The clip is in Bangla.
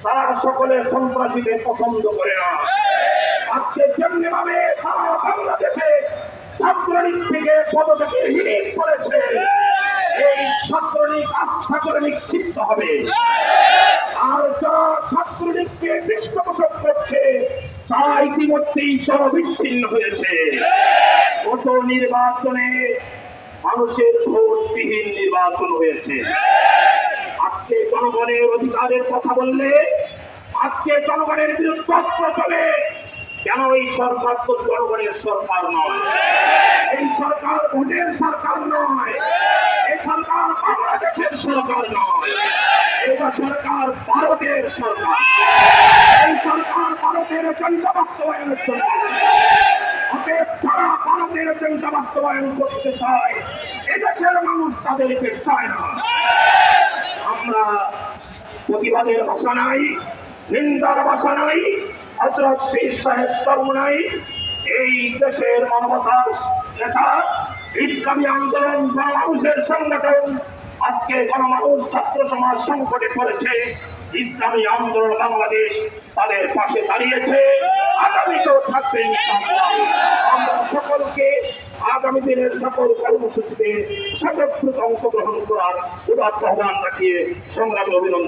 তারা সকলে সন্ত্রাসীদের পছন্দ করে না। আজকে যেমনি ভাবে সারা বাংলাদেশে ছাত্রলীগ থেকে পদটাকে হিড়িক করেছে, এই ছাত্রলীগ আস্থা করে নিক্ষিপ্ত হবে। আর যারা ছাত্রলীগকে পৃষ্ঠপোষক করছে তারা ইতিমধ্যেই জনবিচ্ছিন্ন হয়েছে। গত নির্বাচনে মানুষের ভোটবিহীন নির্বাচন হয়েছে। আজকে জনগণের অধিকারের কথা বললে আজকে জনগণের বিরুদ্ধে অস্ত্র চলে। কেন? এই সরকার তো জনগণের সরকার নয়, এই সরকার ভোটের সরকার নয়, এই সরকার বাংলাদেশের সরকার নয়, এটা সরকার ভারতের সরকার। এই সরকার ভারতের এজেন্ডা বাস্তবায়নের জন্য, অতএব যারা ভারতের এজেন্ডা বাস্তবায়ন করতে চায় এদেশের মানুষ তাদেরকে চায় না। আমরা প্রতিবাদের ভাষা নাই, নিন্দার ভাষা নাই, হযরত পীর সাহেব চরম নাই। এই দেশের মানবতার নেতা, ইসলামী আন্দোলন বা মানুষের সংগঠন আজকে গণমানুষ ছাত্র সমাজ সংকটে পড়েছে। ইসলামী আন্দোলন বাংলাদেশ তাদের পাশে দাঁড়িয়েছে, আগামীতেও থাকবে ইনশাআল্লাহ। আমরা সকলকে আগামী দিনের সকল কর্মসূচিতে স্বতঃস্ফূর্ত অংশগ্রহণ করার উদাত্ত আহ্বান রাখিয়ে সংগ্রামী অভিনন্দন।